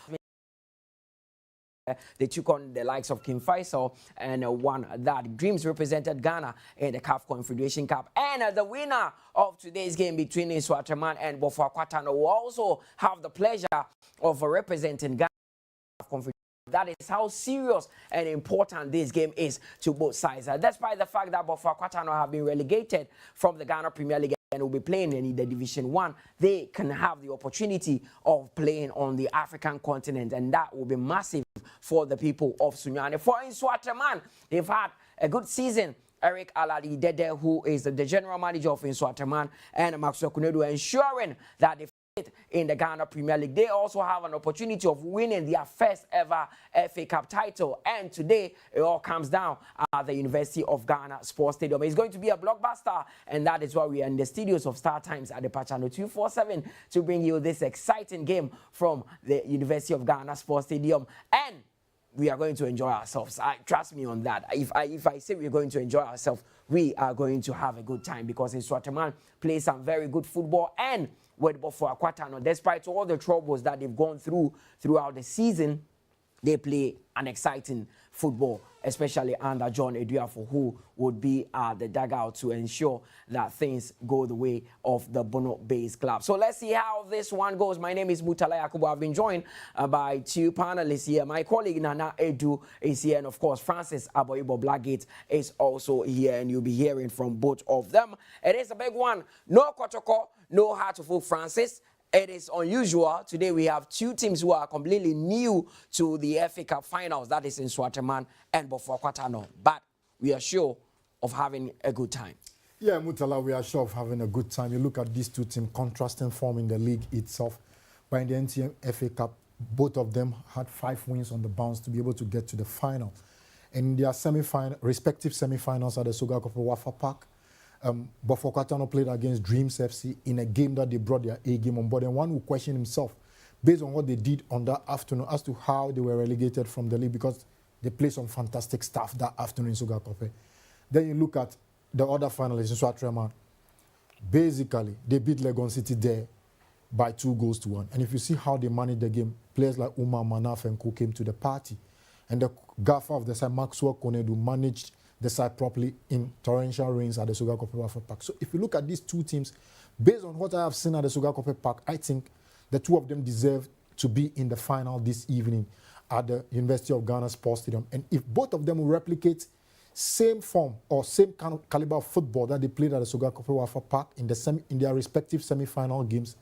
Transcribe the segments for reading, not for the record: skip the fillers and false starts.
Stadium. They took on the likes of King Faisal and won that. Dreams represented Ghana in the CAF Confederation Cup. And the winner of today's game between Nsoatreman and Bofoakwa Tano will also have the pleasure of representing Ghana in the CAF Confederation. That is how serious and important this game is to both sides. Despite the fact that Bofoakwa Tano have been relegated from the Ghana Premier League and will be playing in the Division 1, they can have the opportunity of playing on the African continent, and that will be massive for the people of Sunyani. For Nsoatreman, they've had a good season. Eric Alali Dede, who is the general manager of Nsoatreman, and Maxwell Kunedu, ensuring that they in the Ghana Premier League. They also have an opportunity of winning their first ever FA Cup title. And today, it all comes down at the University of Ghana Sports Stadium. It's going to be a blockbuster, and that is why we are in the studios of StarTimes Adepa Ch 247 to bring you this exciting game from the University of Ghana Sports Stadium. And we are going to enjoy ourselves. Trust me on that. If I say we're going to enjoy ourselves, we are going to have a good time, because Nsoatreman plays some very good football. And with Bofoakwa Tano, despite all the troubles that they've gone throughout the season, they play an exciting football, especially under John Eduafo, who would be at the dugout to ensure that things go the way of the Bono Base Club. So let's see how this one goes. My name is Mutala Yakubu. I've been joined by two panelists here. My colleague Nana Edu is here, and of course Francis Aboibo Blackgate is also here, and you'll be hearing from both of them. It is a big one. No Kotoko, no Heartful Francis. It is unusual. Today we have two teams who are completely new to the FA Cup finals. That is Nsoatreman and Bofoakwa Tano. But we are sure of having a good time. Yeah, Mutala, we are sure of having a good time. You look at these two teams contrasting form in the league itself. But in the NTM FA Cup, both of them had 5 wins on the bounce to be able to get to the final. In their respective semi-finals at the Sugar Cup Wafa Park, Bofoakwa Tano played against Dreams FC in a game that they brought their A game on board, and one will question himself based on what they did on that afternoon as to how they were relegated from the league, because they played some fantastic stuff that afternoon in Sugar Cup. Then you look at the other finalists, Nsoatreman. Basically, they beat Legon City there by 2-1. And if you see how they managed the game, players like Umar Manaf and Co came to the party, and the gaffer of the side, Maxwell Konedu, managed the side properly in torrential rains at the Sugar Cup Park. So if you look at these two teams, based on what I have seen at the Sugar Cup Park, I think the two of them deserve to be in the final this evening at the University of Ghana Sports Stadium. And if both of them will replicate same form or same kind of caliber of football that they played at the Sugar Cup Park in their respective semi-final games,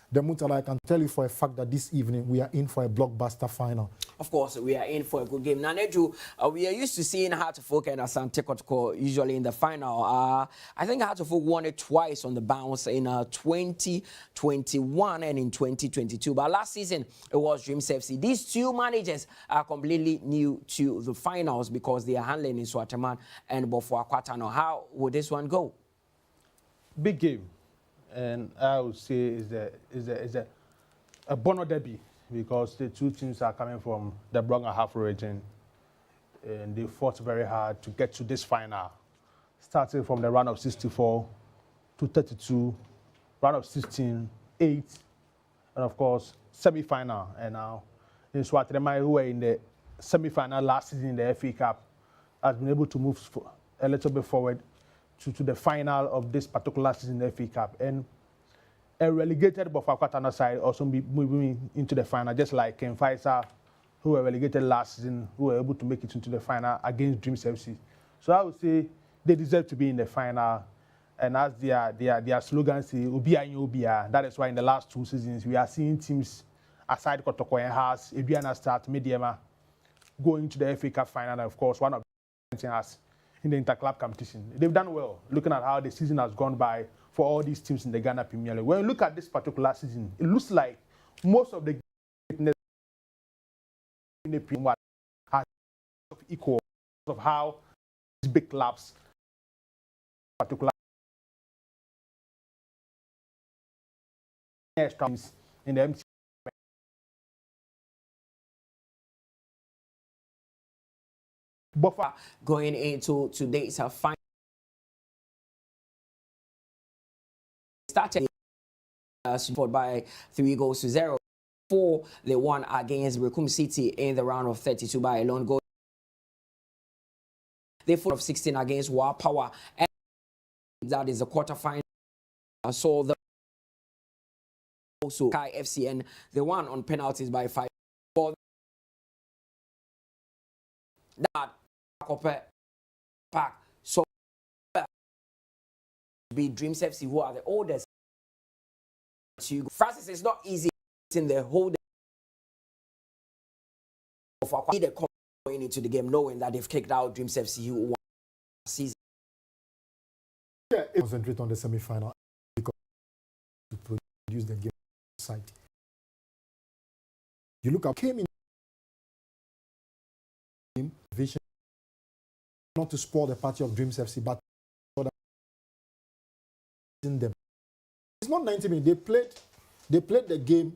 then Mutala, I can tell you for a fact that this evening we are in for a blockbuster final. Of course, we are in for a good game. Naneju, we are used to seeing Heartful and Asante Kotoko usually in the final. I think Heartful won it twice on the bounce in 2021 and in 2022. But last season, it was Dreams FC. These two managers are completely new to the finals because they are handling Nsoatreman and Bofoakwa Tano. How would this one go? Big game. And I would say is a Bono derby, because the two teams are coming from the Bronga half region, and they fought very hard to get to this final, starting from the round of 64 to 32, round of 16, 8, and of course semi-final. And now Nsoatreman, who were in the semi-final last season in the FA Cup, has been able to move a little bit forward to the final of this particular season in the FA Cup. And a relegated Bofoakwa Tano side also be moving into the final, just like Ken Faisal, who were relegated last season, who were able to make it into the final against Dreams FC. So I would say they deserve to be in the final. And as their slogan says, Ubia and Ubia. That is why in the last 2 seasons, we are seeing teams aside Kotoko and Haas, Ebiana Start, Mediama, going to the FA Cup final. And of course, one of the has in the interclub competition. They've done well, looking at how the season has gone by for all these teams in the Ghana Premier League. When you look at this particular season, it looks like most of the games in the Premier League are equal of how these big clubs particular teams in the MT Buffer going into today's final. Started by 3-0. 4, they won against Rekum City in the round of 32 by a lone goal. They fought of 16 against War Power, and that is the quarterfinal. So the also Kai FC, and they won on penalties by 5. For that pack, so be Dreams FC, who are the oldest. Francis, is not easy in the whole of going into the game, knowing that they've kicked out Dreams FC, who won the season. Yeah, concentrate on the semi-final because to produce the game side. You look up, came in vision not to spoil the party of Dreams FC, but in them. It's not 90 minutes. They played the game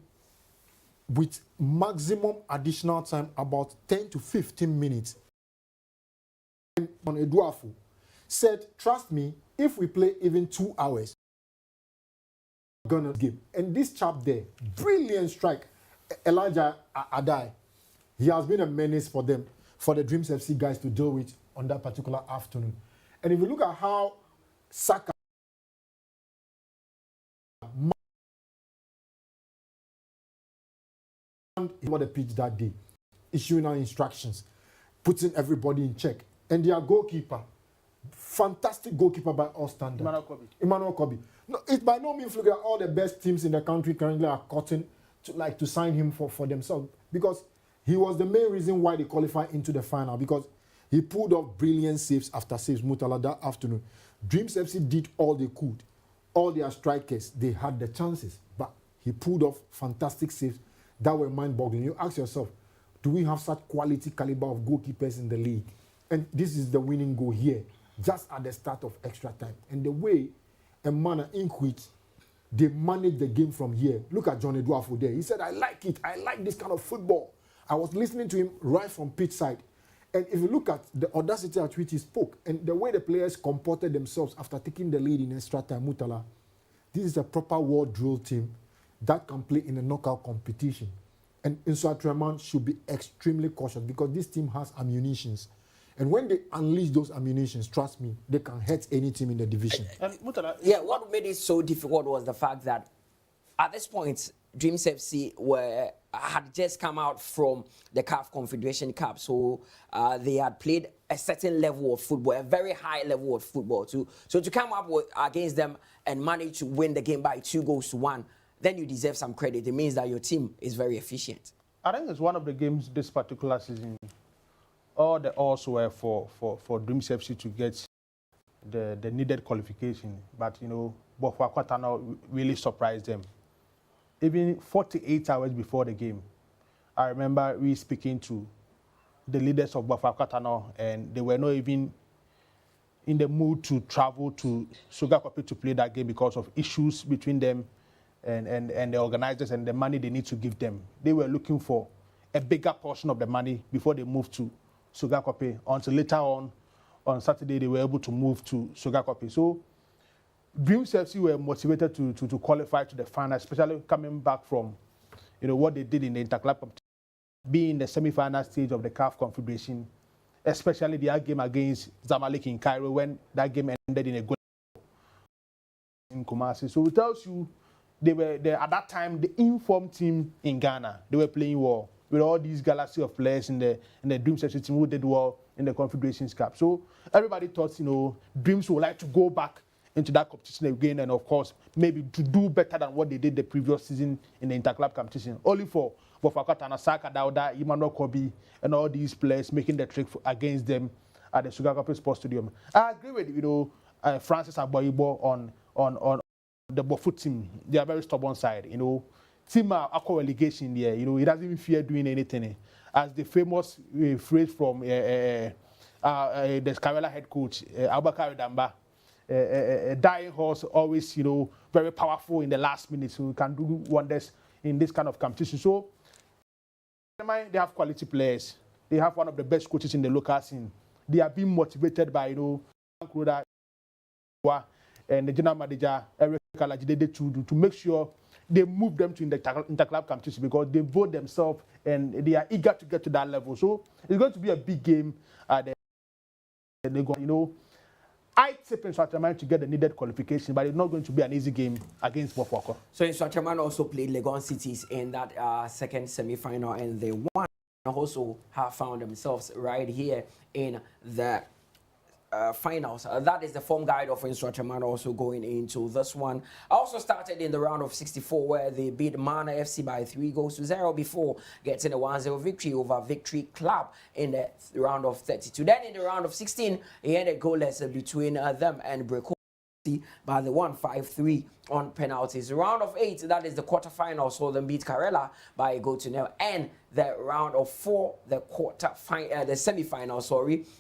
with maximum additional time, about 10 to 15 minutes. And on Eduafu said, trust me, if we play even 2 hours, we're gonna game. And this chap there, brilliant strike, Elijah Adai, he has been a menace for them, for the Dreams FC guys to deal with on that particular afternoon. And if you look at how Saka over the pitch that day, issuing our instructions, putting everybody in check. And their goalkeeper, fantastic goalkeeper by all standards, Emmanuel Kobe. No, it's by no means look at all the best teams in the country currently are cutting to sign him for themselves, because he was the main reason why they qualified into the final, because he pulled off brilliant saves after saves, Mutala, that afternoon. Dreams FC did all they could. All their strikers, they had the chances, but he pulled off fantastic saves that were mind-boggling. You ask yourself, do we have such quality caliber of goalkeepers in the league? And this is the winning goal here, just at the start of extra time. And the way and manner in which they manage the game from here. Look at John Eduafu there. He said, I like it. I like this kind of football. I was listening to him right from pitch side. And if you look at the audacity at which he spoke and the way the players comported themselves after taking the lead in extra time, Mutala, this is a proper world drill team that can play in a knockout competition. And Nsoatreman should be extremely cautious because this team has ammunitions. And when they unleash those ammunitions, trust me, they can hurt any team in the division. And Mutala, yeah, what made it so difficult was the fact that at this point, Dreams FC had just come out from the CAF Confederation Cup, so they had played a certain level of football, a very high level of football. So to come up against them and manage to win the game by 2-1, then you deserve some credit. It means that your team is very efficient. I think it's one of the games this particular season. All the odds were for Dreams FC to get the needed qualification, but you know, Bofoakwa Tano really surprised them. Even 48 hours before the game, I remember we speaking to the leaders of Bofoakwa Tano, and they were not even in the mood to travel to Sugarcopi to play that game because of issues between them and the organizers and the money they need to give them. They were looking for a bigger portion of the money before they moved to Sugarcopi, until later on Saturday they were able to move to Sugarcopi. So Dreams FC were motivated to qualify to the final, especially coming back from, you know, what they did in the interclub competition, being in the semi-final stage of the CAF Confederation, especially their game against Zamalek in Cairo, when that game ended in a goal in Kumasi. So it tells you they were at that time the informed team in Ghana. They were playing well with all these galaxy of players in the Dreams FC team who did well in the Confederation Cup. So everybody thought, you know, Dreams would like to go back into that competition again, and of course maybe to do better than what they did the previous season in the interclub competition. Only for Bofoakwa Tano, Saka Dauda, Emmanuel Kobe, and all these players making the trick against them at the Sugarcopi Sports Stadium. I agree with, you know, Francis Aboyibo on the Bofu team. They are very stubborn side. You know, team aqua relegation there. You know, he doesn't even fear doing anything. As the famous phrase from the Scarella head coach Abubakar Damba. A dying horse, always, you know, very powerful in the last minute, so can do wonders in this kind of competition. So they have quality players. They have one of the best coaches in the local scene. They are being motivated by, you know, and the general manager Eric Kalajide to make sure they move them to interclub competition because they vote themselves and they are eager to get to that level. So it's going to be a big game. I tip Nsoatreman to get the needed qualification, but it's not going to be an easy game against Bofoakwa. So Nsoatreman also played Legon Cities in that second semi-final, and they won. Also have found themselves right here in the finals. That is the form guide of Nsoatreman also going into this one. Also started in the round of 64 where they beat Mana FC by 3-0 before getting a 1-0 victory over Victory Club in the round of 32. Then in the round of 16, he had a goalless between them and Breko by the 1-5-3 on penalties. Round of 8, that is the quarterfinal, saw them beat Karela by a goal to nil. And the round of 4, the semi-final,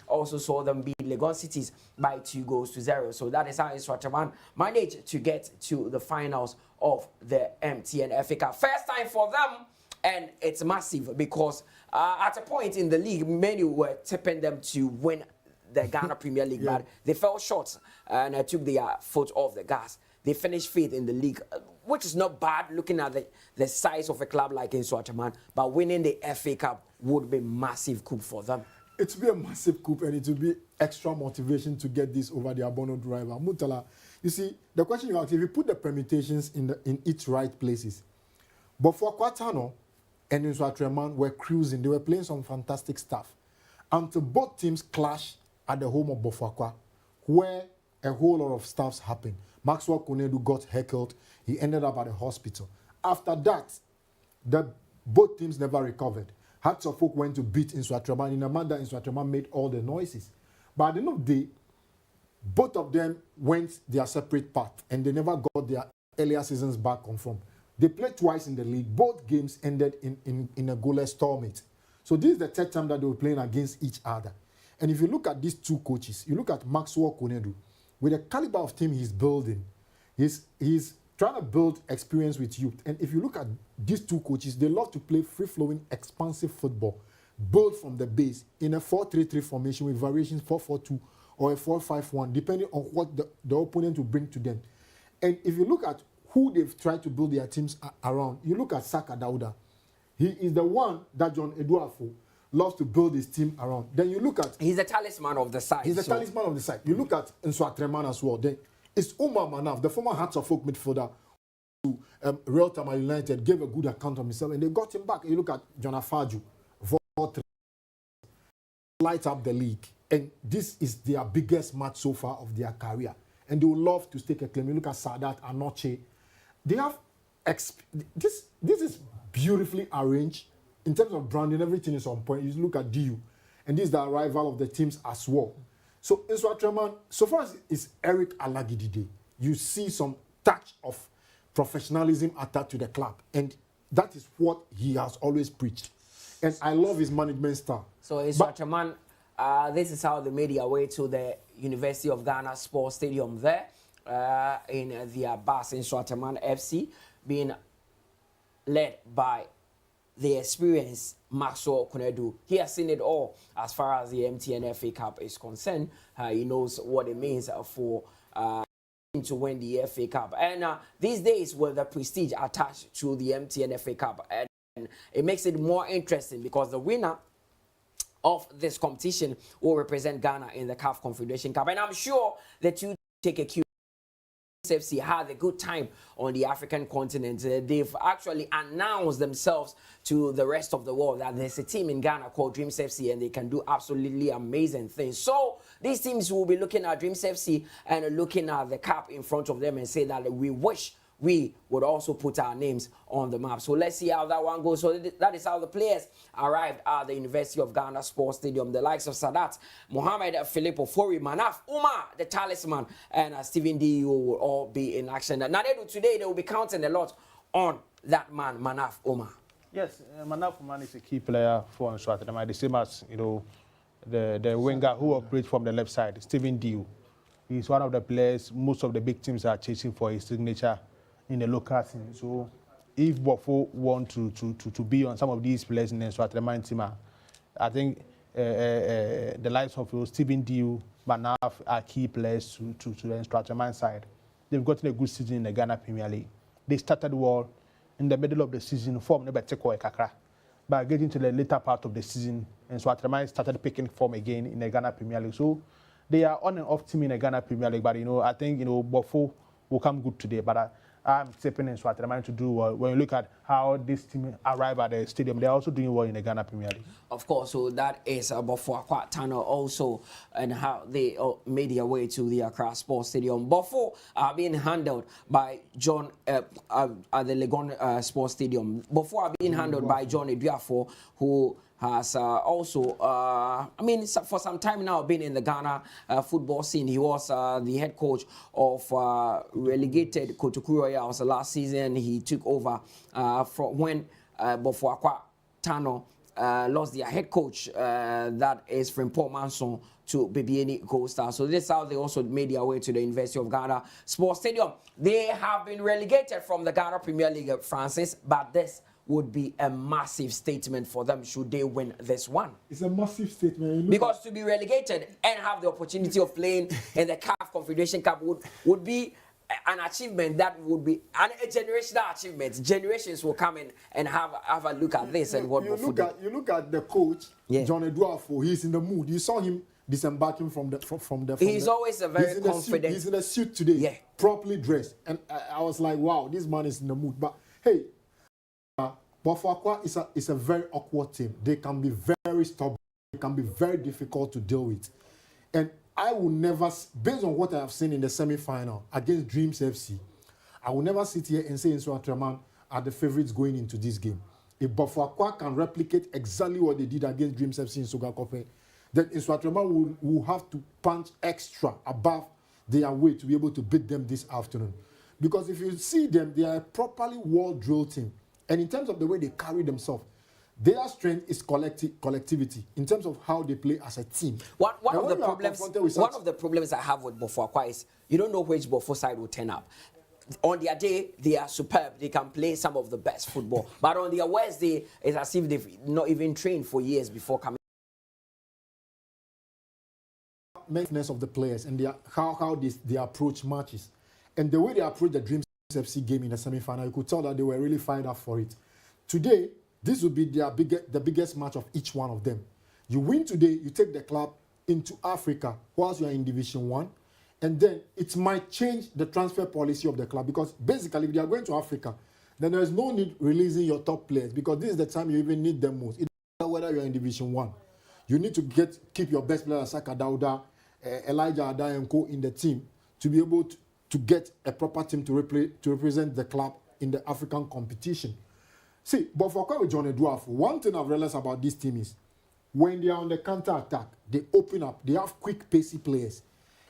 also saw them beat Legon Cities by 2-0. So that is how Nsoatreman managed to get to the finals of the MTN FA Cup. First time for them, and it's massive because at a point in the league, many were tipping them to win the Ghana Premier League, but they fell short and took their foot off the gas. They finished fifth in the league, which is not bad looking at the size of a club like Nsoatreman, but winning the FA Cup would be massive coup for them. It will be a massive coup, and it will be extra motivation to get this over their abandoned rival. Mutala, you see, the question you ask, if you put the permutations in its right places, Bofoakwa Tano and Nsoatreman were cruising. They were playing some fantastic stuff until both teams clashed at the home of Bofoakwa, where a whole lot of stuffs happened. Maxwell Kunedu got heckled. He ended up at the hospital. After that, both teams never recovered. Hearts of Oak went to beat Nsoatreman in a manner that Nsoatreman made all the noises. But at the end of the day, both of them went their separate path, and they never got their earlier seasons back confirmed. They played twice in the league. Both games ended in a goalless stalemate. So this is the third time that they were playing against each other. And if you look at these two coaches, you look at Maxwell Kunedu, with the caliber of team he's building, he's trying to build experience with youth. And if you look at these two coaches, they love to play free-flowing, expansive football, build from the base in a 4-3-3 formation with variations 4-4-2 or a 4-5-1, depending on what the opponent will bring to them. And if you look at who they've tried to build their teams around, you look at Saka Dauda. He is the one that John Eduafo loves to build his team around. Then you look at... He's a talisman of the side. He's a talisman of the side. You look at Nsoatreman as well. Then it's Omar Manaf, the former Hearts of Oak midfielder, who Real Tamale United gave a good account of himself, and they got him back. You look at John Afaju, light up the league. And this is their biggest match so far of their career. And they would love to stake a claim. You look at Sadat, Anoche. They have... This is beautifully arranged. In terms of branding, everything is on point. You look at DU, and this is the arrival of the teams as well. So Nsoatreman, so far as it's Eric Alagidide, you see some touch of professionalism attached to the club, and that is what he has always preached. And I love his management style. So Nsoatreman, this is how they made their way to the University of Ghana Sports Stadium there in their bus. Nsoatreman FC being led by the experienced Maxwell Kunedu. He has seen it all as far as the MTN FA Cup is concerned. He knows what it means for him to win the FA Cup. And these days, with the prestige attached to the MTN FA Cup, and it makes it more interesting because the winner of this competition will represent Ghana in the CAF Confederation Cup. And I'm sure that you take a cue. FC had a good time on the African continent. They've actually announced themselves to the rest of the world that there's a team in Ghana called Dreams FC and they can do absolutely amazing things. So these teams will be looking at Dreams FC and looking at the cup in front of them and say that we wish we would also put our names on the map. So let's see how that one goes. So that is how the players arrived at the University of Ghana Sports Stadium. The likes of Sadat, Mohamed Filippo, Fori, Manaf, Umar, the talisman, and Stephen D. will all be in action. Now today they will be counting a lot on that man, Manaf Umar. Yes, Manaf Umar is a key player for Nsoatreman, the same as the winger who operates from the left side, Stephen D. He's one of the players most of the big teams are chasing for his signature in the local scene. So if Bofo want to be on some of these players in the Nsoatreman team, I think the likes of Stephen Diu, Manaf are key players to the Nsoatreman side. They've gotten a good season in the Ghana Premier League. They started well in the middle of the season, form never take away kakra. But getting to the later part of the season, and Nsoatreman started picking form again in the Ghana Premier League. So they are on and off team in the Ghana Premier League. But I think Bofo will come good today. But I'm tipping Nsoatreman to do well. When you look at how this team arrived at the stadium, they're also doing well in the Ghana Premier League. Of course, so that is Bofoakwa Tano also, and how they made their way to the Accra Sports Stadium. Bofo are being handled by John at the Legon Sports Stadium. Bofo are being handled by John Eduafo, who has also, for some time now been in the Ghana football scene. He was the head coach of relegated Kotoku Royals last season. He took over from when Bofoakwa Tano lost their head coach, that is from Paul Manson, to Bibiani Gold Star. So this is how they also made their way to the University of Ghana Sports Stadium. They have been relegated from the Ghana Premier League, Francis, but this would be a massive statement for them should they win this one. It's a massive statement. Because to be relegated and have the opportunity of playing in the CAF Confederation Cup would be an achievement that would be a generational achievement. Generations will come in and have a look at this and what you look at the coach, John Eduafo. He's in the mood. You saw him disembarking from the. He's always a very confident. He's in a suit today, properly dressed, and I was like, wow, this man is in the mood. But hey, Bofoakwa is a very awkward team. They can be very stubborn. They can be very difficult to deal with, and I will never, based on what I have seen in the semi-final against Dreams FC, I will never sit here and say Nsoatreman are the favourites going into this game. If Bofoakwa can replicate exactly what they did against Dreams FC in Soga Kope, then Nsoatreman will have to punch extra above their weight to be able to beat them this afternoon. Because if you see them, they are a properly well-drilled team. And in terms of the way they carry themselves, their strength is collectivity in terms of how they play as a team. One of the problems I have with Bofoakwa is you don't know which Bofo side will turn up. On their day, they are superb. They can play some of the best football. But on their worst day, it's as if they've not even trained for years before coming. Maintenance of the players and how they approach matches. And the way they approach the Dreams FC game in the semi-final, you could tell that they were really fired up for it. Today, this will be the biggest match of each one of them. You win today, you take the club into Africa whilst you are in Division 1, and then it might change the transfer policy of the club, because basically if they are going to Africa, then there is no need releasing your top players, because this is the time you even need them most. It doesn't matter whether you are in Division 1. You need to keep your best players, Saka Dauda, Elijah Adai and co in the team to be able to get a proper team to represent the club in the African competition. See, but for John Eduafo, one thing I've realized about this team is when they are on the counter-attack, they open up, they have quick, pacey players.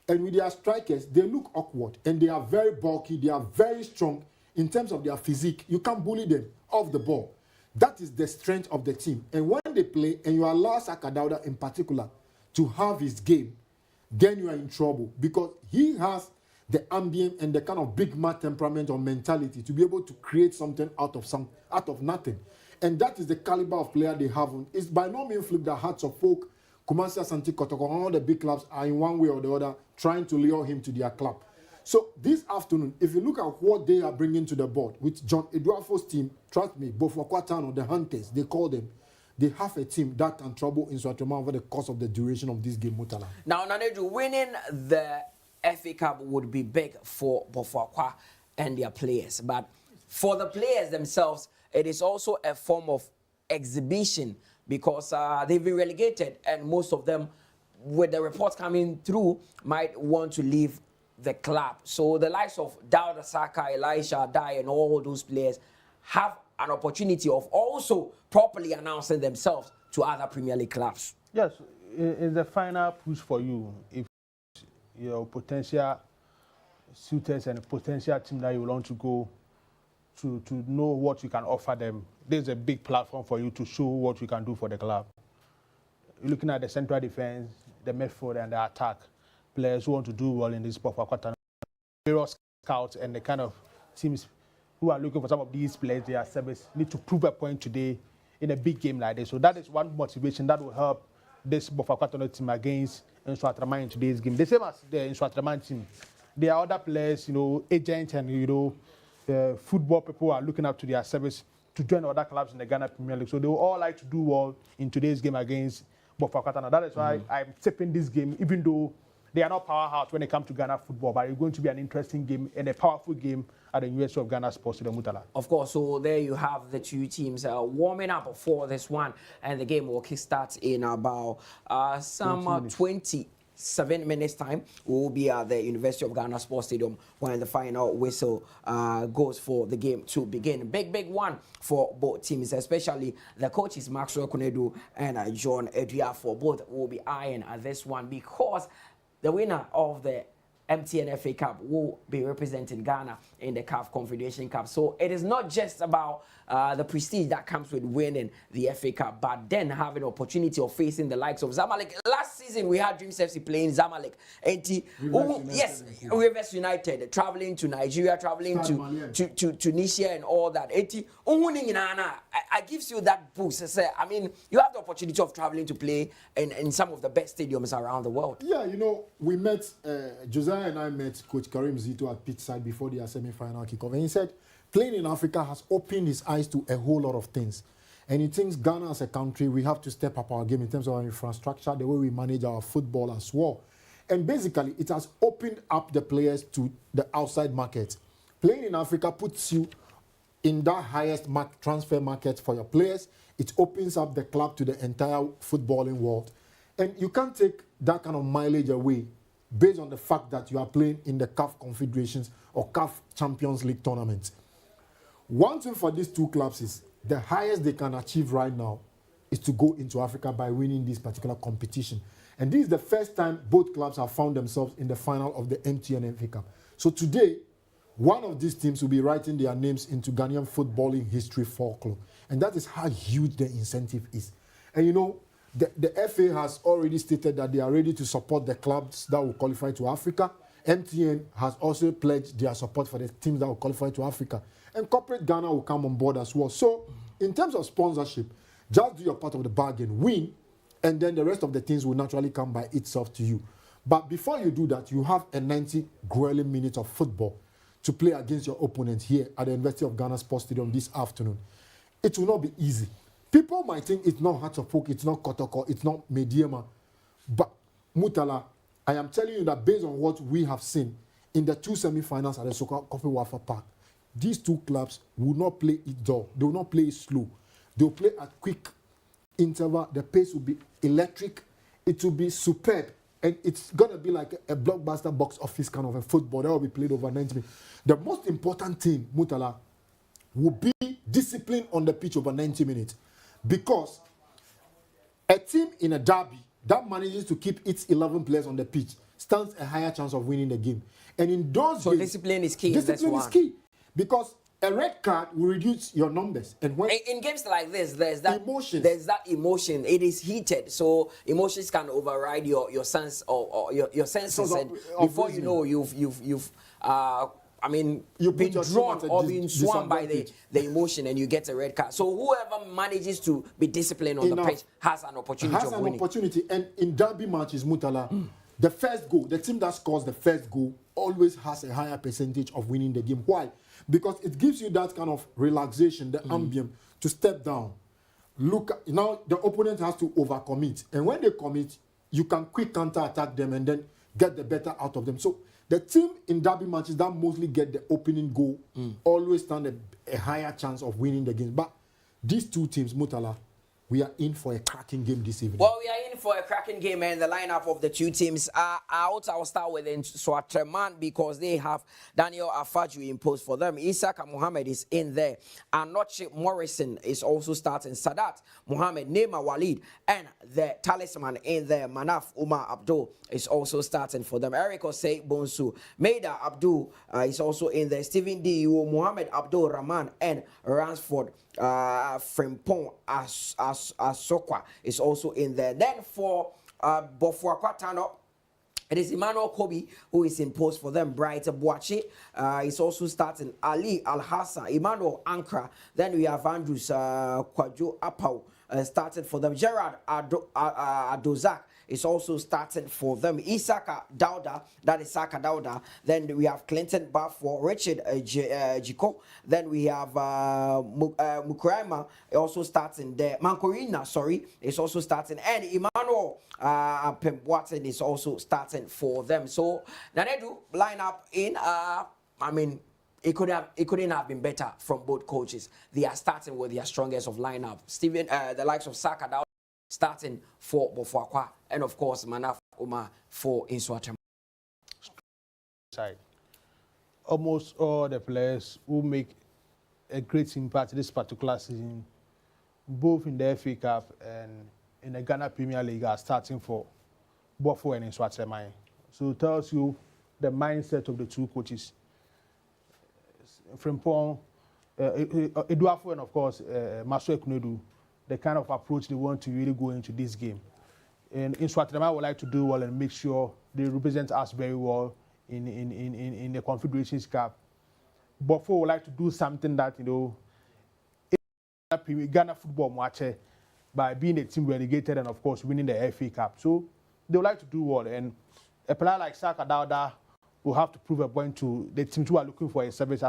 And with their strikers, they look awkward and they are very bulky, they are very strong in terms of their physique. You can't bully them off the ball. That is the strength of the team. And when they play, and you allow Saka Dauda in particular to have his game, then you are in trouble, because he has the ambient and the kind of big man temperament or mentality to be able to create something out of nothing. And that is the caliber of player they have. It's by no means flip the hearts of folk. Kumasi Asante Kotoko, all the big clubs are in one way or the other trying to lure him to their club. So this afternoon, if you look at what they are bringing to the board with John Eduafo's team, trust me, Bofoakwa Tano, the Hunters, they call them, they have a team that can trouble Nsoatreman over the course of the duration of this game, Mutala. Now, Naneju, winning the FA Cup would be big for Bofoakwa and their players. But for the players themselves, it is also a form of exhibition, because they've been relegated, and most of them, with the reports coming through, might want to leave the club. So the likes of Dauda Saka, Elisha Adai, and all those players have an opportunity of also properly announcing themselves to other Premier League clubs. Yes, it's the final push for you. If your potential suitors and potential team that you want to go to know what you can offer them, there's a big platform for you to show what you can do for the club. You're looking at the central defense, the midfield, and the attack. Players who want to do well in this Bofoakwa Tano, various scouts and the kind of teams who are looking for some of these players, their service, need to prove a point today in a big game like this. So that is one motivation that will help this Bofoakwa Tano team against Nsoatreman in today's game. The same as the Nsoatreman team. There are other players, agents and, football people are looking up to their service to join other clubs in the Ghana Premier League. So they will all like to do well in today's game against Bofoakwa Tano. That is why I'm tipping this game, even though they are not powerhouse when it comes to Ghana football, but it's going to be an interesting game and a powerful game at the University of Ghana Sports Stadium, Mutala. Of course, so there you have the two teams warming up for this one, and the game will kickstart in about some 27 minutes time. We will be at the University of Ghana Sports Stadium when the final whistle goes for the game to begin. Big one for both teams, especially the coaches Maxwell Kunedu and John Eduafo. Both will be eyeing at this one because the winner of the MTN FA Cup will be representing Ghana in the CAF Confederation Cup. So it is not just about the prestige that comes with winning the FA Cup, but then having an opportunity of facing the likes of Zamalek. Last season, we had Dreams FC playing Zamalek. Rivers United, traveling to Nigeria, traveling to Tunisia and all that. I gives you that boost. I mean, you have the opportunity of traveling to play in some of the best stadiums around the world. Yeah, you know, we met, Josiah and I met Coach Karim Zito at pitchside before their semi-final kickoff, and he said, playing in Africa has opened his eyes to a whole lot of things. And he thinks Ghana as a country, we have to step up our game in terms of our infrastructure, the way we manage our football as well. And basically, it has opened up the players to the outside market. Playing in Africa puts you in that highest transfer market for your players. It opens up the club to the entire footballing world. And you can't take that kind of mileage away based on the fact that you are playing in the CAF Confederations or CAF Champions League tournaments. One thing for these two clubs is the highest they can achieve right now is to go into Africa by winning this particular competition. And this is the first time both clubs have found themselves in the final of the MTN FA Cup. So today, one of these teams will be writing their names into Ghanaian footballing history folklore. And that is how huge the incentive is. And you know, the FA has already stated that they are ready to support the clubs that will qualify to Africa. MTN has also pledged their support for the teams that will qualify to Africa. And corporate Ghana will come on board as well. So, in terms of sponsorship, just do your part of the bargain, win, and then the rest of the things will naturally come by itself to you. But before you do that, you have a 90 grueling minutes of football to play against your opponent here at the University of Ghana Sports Stadium this afternoon. It will not be easy. People might think it's not Hearts of Oak, it's not Kotoko, it's not Mediema. But, Mutala, I am telling you that based on what we have seen in the two semi-finals at the Sokofi Wafa Park, these two clubs will not play it dull. They will not play it slow. They will play at quick interval. The pace will be electric. It will be superb. And it's going to be like a blockbuster box office kind of a football that will be played over 90 minutes. The most important thing, Mutala, will be discipline on the pitch over 90 minutes. Because a team in a derby that manages to keep its 11 players on the pitch stands a higher chance of winning the game. And in those games, discipline is key. Discipline is key. Because a red card will reduce your numbers. And when in games like this, there's that emotions. There's that emotion. It is heated, so emotions can override your sense or your senses. And before you know, you've been drawn or been swung by the emotion, and you get a red card. So whoever manages to be disciplined on the pitch has an opportunity of winning. And in derby matches, Mutala, the first goal, the team that scores the first goal always has a higher percentage of winning the game. Why? Because it gives you that kind of relaxation, the ambient, to step down. Look, now the opponent has to overcommit. And when they commit, you can quick counter-attack them and then get the better out of them. So the team in derby matches that mostly get the opening goal always stand a higher chance of winning the game. But these two teams, Mutala, we are in for a cracking game this evening. Well, we are in for a cracking game, and the lineup of the two teams are out. I'll start with Nsoatreman because they have Daniel Afaju imposed for them. Isaac Mohammed is in there. Anoche Morrison is also starting. Sadat Mohammed, Neymar Walid, and the talisman in there, Manaf Umar Abdul, is also starting for them. Eric Osei Bonsu, Maida Abdul is also in there. Stephen D. Mohammed Abdul Rahman, and Ransford Frimpong Asokwa is also in there. Then for Bofoakwa Tano, it is Emmanuel Kobe who is imposed for them. Bright Boache is also starting. Ali Al-Hassa, Emmanuel Ankara. Then we have Andrews Kwajo Apau started for them. Gerard Adozak is also starting for them. Isaka Dauda, that is Saka Dauda. Then we have Clinton Bafor, Richard Jiko. Then we have Mukurama also starting there. Mankorina, sorry, is also starting. And Emmanuel Watson is also starting for them. So Nanedu line up in I mean, it couldn't have been better from both coaches. They are starting with their strongest of lineup. Steven, the likes of Saka Dauda starting for Bofoakwa, and of course Manaf Uma for Nsoatreman. Side. Almost all the players who make a great impact this particular season, both in the FA Cup and in the Ghana Premier League, are starting for Bofo and Nsoatreman. So it tells you the mindset of the two coaches. Frimpong, Eduafo, and of course Maso Ekunedu, the kind of approach they want to really go into this game. And Nsoatreman would like to do well and make sure they represent us very well in the Confederation Cup. Bofo would like to do something that, you know, Ghana football match by being a team relegated and of course winning the FA Cup. So they would like to do well, and a player like Saka Dauda will have to prove a point to the teams who are looking for a service.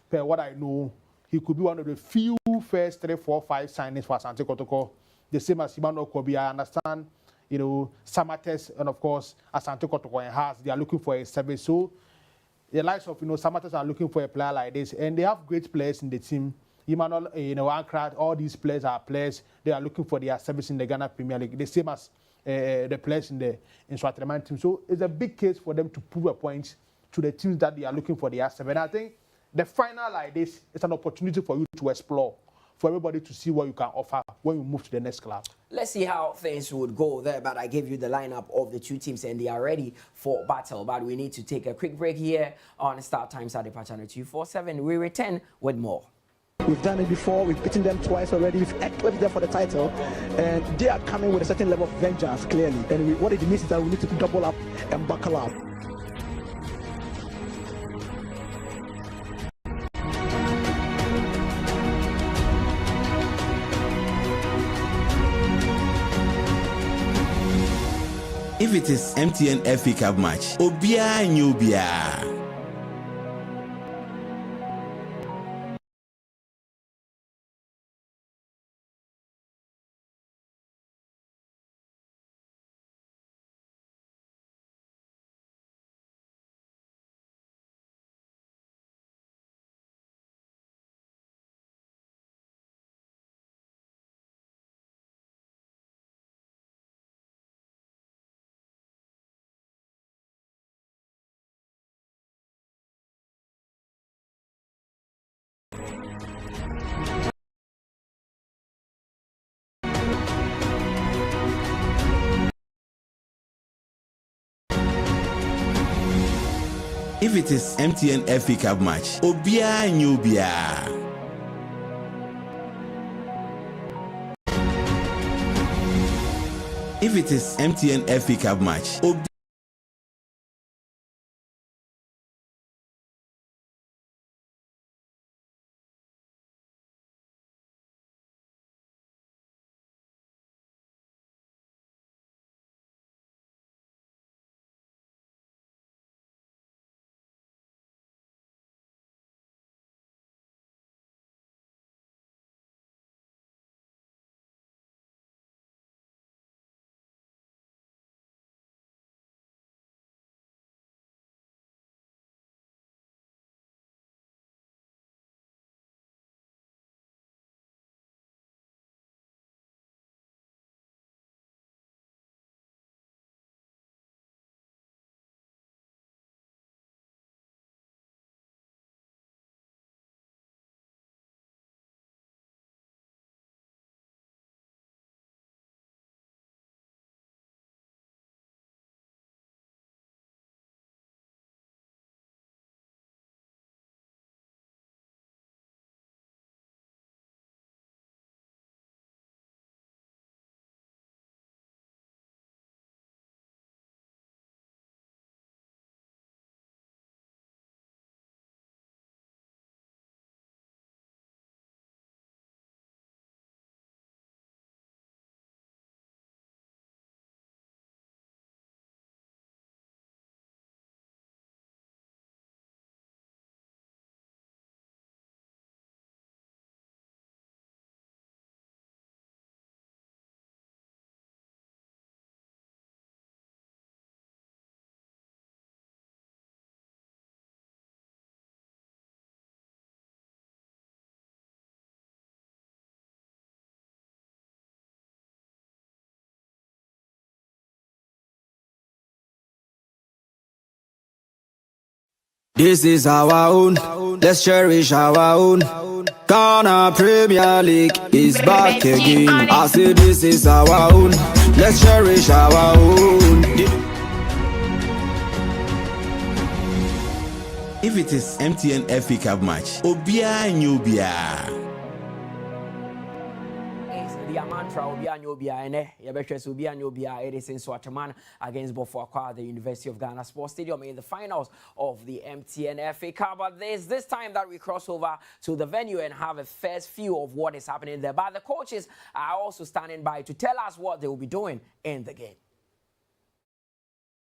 Per what I know, he could be one of the few first 3, 4, 5 signings for Asante Kotoko. The same as Emmanuel Kobi. I understand, you know, Samates and of course Asante Kotoko and Haas, they are looking for a service. So the likes of, you know, Samates are looking for a player like this, and they have great players in the team. Emmanuel, you know, Ankrat, all these players are players. They are looking for their service in the Ghana Premier League, the same as the players in the Nsoatreman team. So it's a big case for them to prove a point to the teams that they are looking for their service. And I think the final like this is an opportunity for you to explore, for everybody to see what you can offer when you move to the next club. Let's see how things would go there, but I gave you the lineup of the two teams and they are ready for battle. But we need to take a quick break here on StarTimes Adepa Ch 247. We return with more. We've done it before, we've beaten them twice already, we've eclipsed them for the title, and they are coming with a certain level of vengeance, clearly. And what it means is that we need to double up and buckle up. If it is MTN FA Cup match, Obia Nyobia. If it is MTN FA Cup match, Obia Nyobia. If it is MTN FA Cup match, Obia This is our own, let's cherish our own. Ghana Premier League is back again. I say this is our own, let's cherish our own. If it is MTN FA Cup match, Obia Nyobia. The mantra Obia Nyobia, Obia Nyobia, it is Nsoatreman against Bofoakwa, the University of Ghana Sports Stadium in the finals of the MTN FA Cup. But there's this time that we cross over to the venue and have a first view of what is happening there. But the coaches are also standing by to tell us what they will be doing in the game.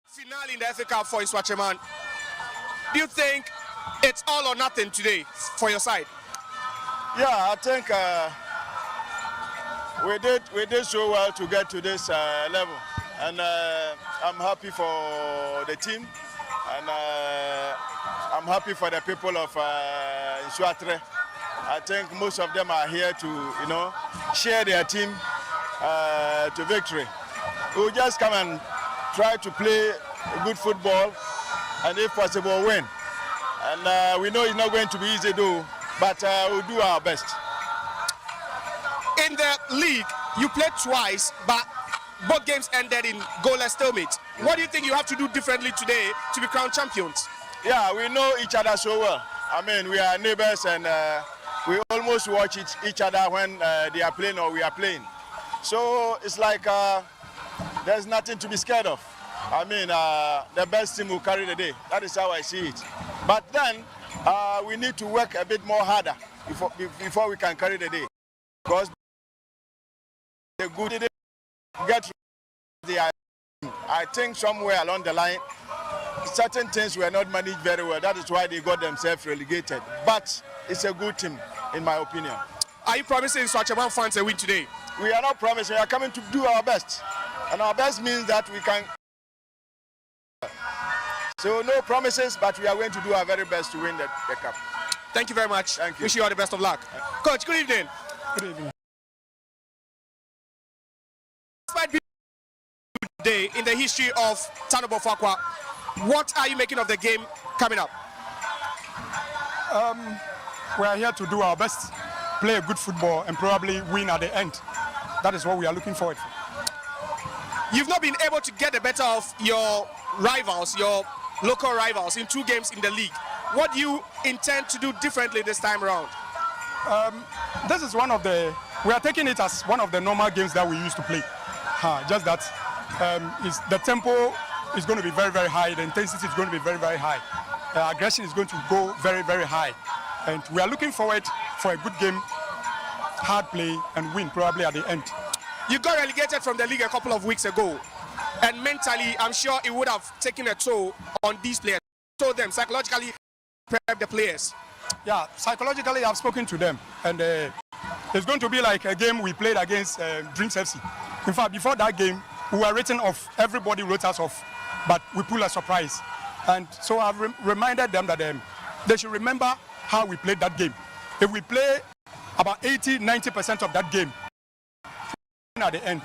Finale in the FA Cup for Nsoatreman. Do you think it's all or nothing today for your side? Yeah, I think we did so well to get to this level, and I'm happy for the team, and I'm happy for the people of Nsoatre. I think most of them are here to, share their team to victory. We'll just come and try to play good football, and if possible, win. And we know it's not going to be easy, though, but we'll do our best. In the league, you played twice, but both games ended in goalless stalemate. What do you think you have to do differently today to be crowned champions? Yeah, we know each other so well. I mean, we are neighbors, and we almost watch each other when they are playing or we are playing. So it's like there's nothing to be scared of. I mean, the best team will carry the day. That is how I see it. But then we need to work a bit more harder before we can carry the day. Because the good day get the, I think somewhere along the line, certain things were not managed very well. That is why they got themselves relegated. But it's a good team, in my opinion. Are you promising Nsoatreman fans a win today? We are not promising. We are coming to do our best. And our best means that we can. So no promises, but we are going to do our very best to win the cup. Thank you very much. Thank you. Wish you all the best of luck. Coach, good evening. Good evening. Despite being a day in the history of Tano Bofoakwa, what are you making of the game coming up? We are here to do our best, play a good football, and probably win at the end. That is what we are looking forward to. You've not been able to get the better of your rivals, your local rivals, in 2 games in the league. What do you intend to do differently this time around? This is one of the, we are taking it as one of the normal games that we used to play. Just that the tempo is going to be very, very high. The intensity is going to be very, very high. Aggression is going to go very, very high. And we are looking forward for a good game, hard play, and win probably at the end. You got relegated from the league a couple of weeks ago. And mentally, I'm sure it would have taken a toll on these players. Told them psychologically, prep the players. Yeah, psychologically, I've spoken to them. And it's going to be like a game we played against Dreams FC. In fact, before that game, we were written off. Everybody wrote us off. But we pulled a surprise. And so I've reminded them that they should remember how we played that game. If we play about 80-90% of that game at the end.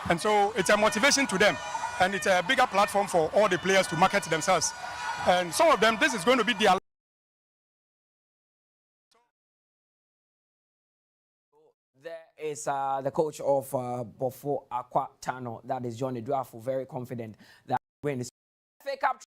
And so it's a motivation to them. And it's a bigger platform for all the players to market themselves. And some of them, this is going to be their. There is the coach of Bofoakwa Tano, that is John Eduafo, very confident that when the FA Cup,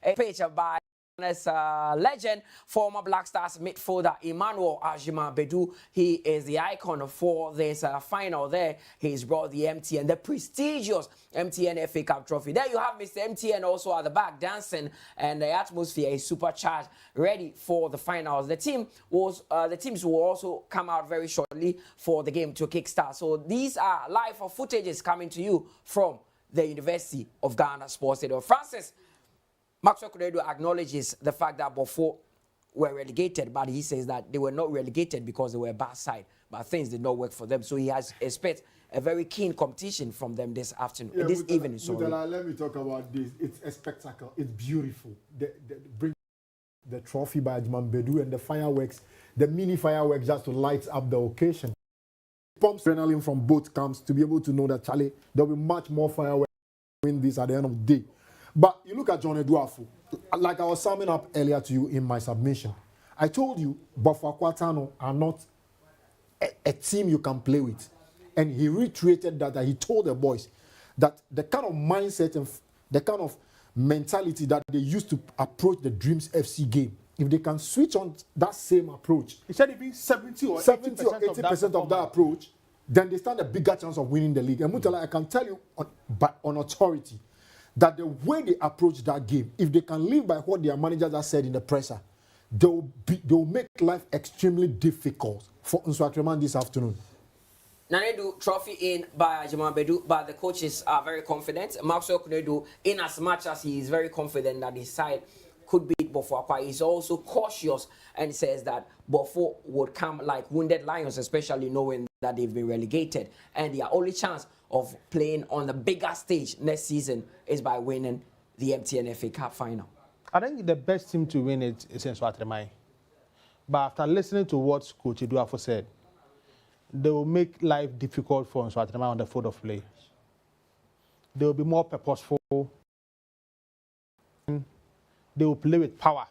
a picture by legend, former Black Stars midfielder Emmanuel Ajima Bedu. He is the icon for this final there. He's brought the MTN, the prestigious MTN FA Cup trophy. There you have Mr. MTN also at the back dancing, and the atmosphere is supercharged, ready for the finals. The teams will also come out very shortly for the game to kickstart. So these are live footages coming to you from the University of Ghana Sports Stadium. Francis Maxwell Kuredo acknowledges the fact that Bofo were relegated, but he says that they were not relegated because they were a bad side, but things did not work for them. So he has expect a very keen competition from them this afternoon, this evening. Sorry. Let me talk about this. It's a spectacle. It's beautiful. Bring the trophy by Ajman Bedu and the fireworks, the mini fireworks, just to light up the occasion. Pumps adrenaline from both camps to be able to know that, Charlie, there will be much more fireworks win this at the end of the day. But you look at John Eduafo. like I was summing up earlier to you in my submission, I told you Bofoakwa Tano are not a team you can play with. And he reiterated that he told the boys that the kind of mindset and the kind of mentality that they used to approach the Dreams FC game, if they can switch on that same approach, he said it be 70 or 80% of that approach, then they stand a bigger chance of winning the league. And Mutala, I can tell you on authority that the way they approach that game, if they can live by what their managers have said in the presser, they'll make life extremely difficult for Nsoatreman this afternoon. Nanedu trophy in by Jamal Bedu, but the coaches are very confident. Maxwell Kunedu, in as much as he is very confident that his side could beat Bofoakwa, he's also cautious and says that Bofo would come like wounded lions, especially knowing that they've been relegated. And their only chance of playing on the bigger stage next season is by winning the MTN FA Cup final. I think the best team to win it is Nsoatreman. But after listening to what Coach Eduafo said, they will make life difficult for Nsoatreman on the field of play. They will be more purposeful. They will play with power.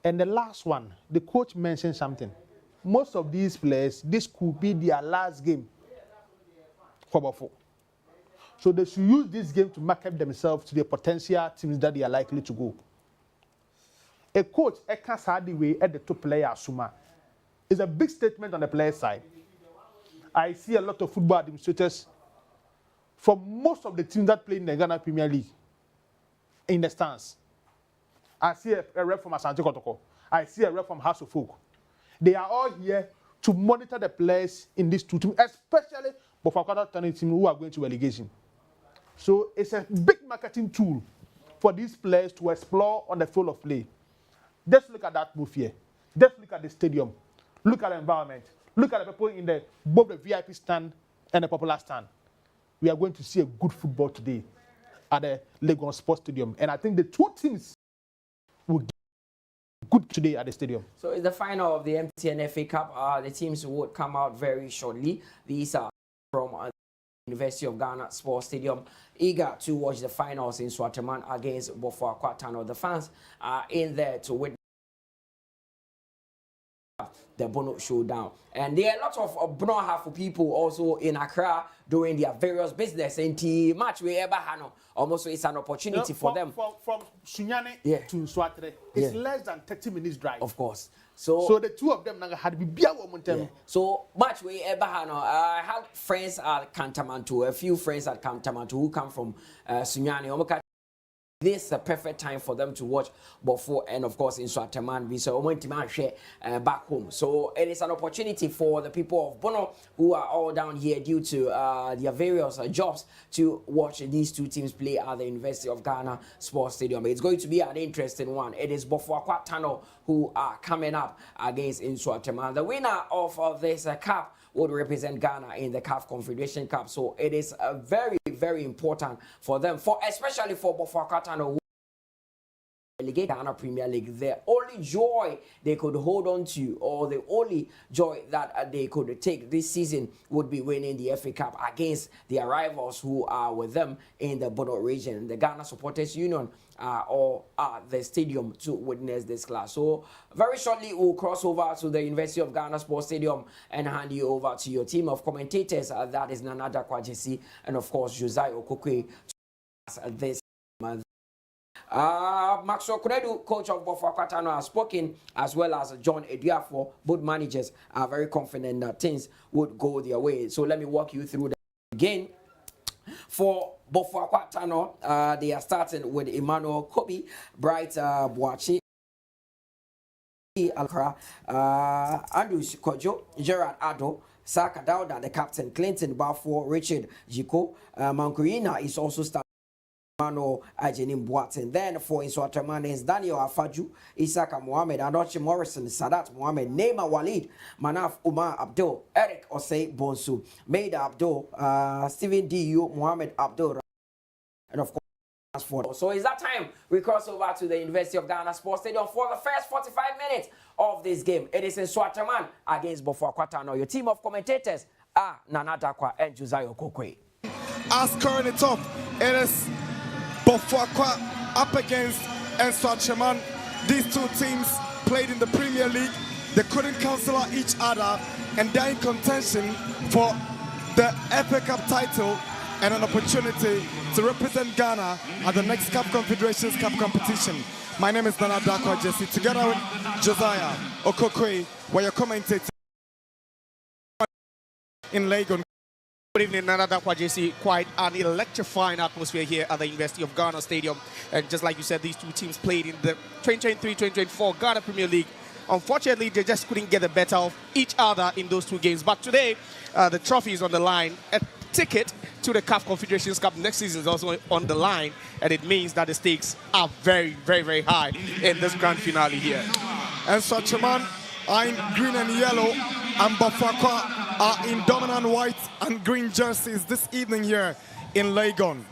And the last one, the coach mentioned something. Most of these players, this could be their last game for Bofo. So they should use this game to market themselves to the potential teams that they are likely to go. A coach, way at the top player, Suma, is a big statement on the player side. I see a lot of football administrators from most of the teams that play in the Ghana Premier League in the stands. I see a rep from Asante Kotoko. I see a rep from House of Folk. They are all here to monitor the players in these two teams, especially Bofoakwa Tano team who are going to relegation. So it's a big marketing tool for these players to explore on the field of play. Just look at that move here. Just look at the stadium. Look at the environment. Look at the people in both the VIP stand and the popular stand. We are going to see a good football today at the Lagos Sports Stadium. And I think the two teams will get good today at the stadium. So it's the final of the MTN FA Cup. The teams would come out very shortly. These are from University of Ghana Sports Stadium, eager to watch the finals in Nsoatreman against Bofoakwa Tano. The fans are in there to witness the Bono showdown. And there are a lot of Bono half people also in Accra doing their various business. And the match we ever had, almost it's an opportunity for them. From Sunyane to Nsoatre, it's less than 30 minutes drive. Of course. So the two of them had to be So much we ever had. I have friends at Kantamanto, a few friends at Kantamanto who come from Sunyane. This is a perfect time for them to watch Bofo and of course in Nsoatreman. So back home. So it is an opportunity for the people of Bono who are all down here due to their various jobs to watch these two teams play at the University of Ghana Sports Stadium. It's going to be an interesting one. It is Bofoakwa Tano who are coming up against Nsoatreman. The winner of this cup would represent Ghana in the CAF Confederation Cup. So it is very, very important for them, especially for Bofoakwa Tano, who relegate Ghana Premier League. The only joy they could hold on to, or the only joy that they could take this season, would be winning the FA Cup against their rivals who are with them in the Bono region. The Ghana Supporters Union or the stadium to witness this class. So very shortly we'll cross over to the University of Ghana Sports Stadium and hand you over to your team of commentators. That is Nsoatreman FC and of course Josiah Okokwe. This Maxwell Kunedu, coach of Bofoakwa Tano, has spoken, as well as John Eduafo. Both managers are very confident that things would go their way. So let me walk you through that again. For Bofoakwa Tano, they are starting with Emmanuel Kobe, Bright Boachi, Alkra, Andrew Kojo, Gerard Ado, Saka Dauda, the captain, Clinton Bafo, Richard Jiko, Mankurina is also starting. Mano Ajenim Boatin. Then for Nsoatreman is Daniel Afaju, Isaka Mohammed, Anoche Morrison, Sadat Mohammed, Neymar Walid, Manaf Umar Abdul, Eric Osei Bonsu, Maida Abdul, Stephen D.U., Mohammed Abdul, and of course, so it's that time we cross over to the University of Ghana Sports Stadium for the first 45 minutes of this game. It is Nsoatreman against Bofoakwa Tano. Your team of commentators are Nana Dakwa and Josiah Okokwe. As currently top, it is Bofoakwa up against Nsoatreman. These two teams played in the Premier League. They couldn't cancel out each other, and they're in contention for the FA Cup title and an opportunity to represent Ghana at the next Confederation Cup competition. My name is Nana Dakwa Jesse, together with Josiah Okokwe, where you're commentating in Legon. Good evening, Nana Dakwa Jesse. Quite an electrifying atmosphere here at the University of Ghana Stadium. And just like you said, these two teams played in the 2023-2024 Ghana Premier League. Unfortunately, they just couldn't get the better of each other in those two games. But today, the trophy is on the line. A ticket to the CAF Confederation Cup next season is also on the line. And it means that the stakes are very, very, very high in this grand finale here. Nsoatreman are in green and yellow, and Bofoakwa are in dominant white and green jerseys this evening here in Legon.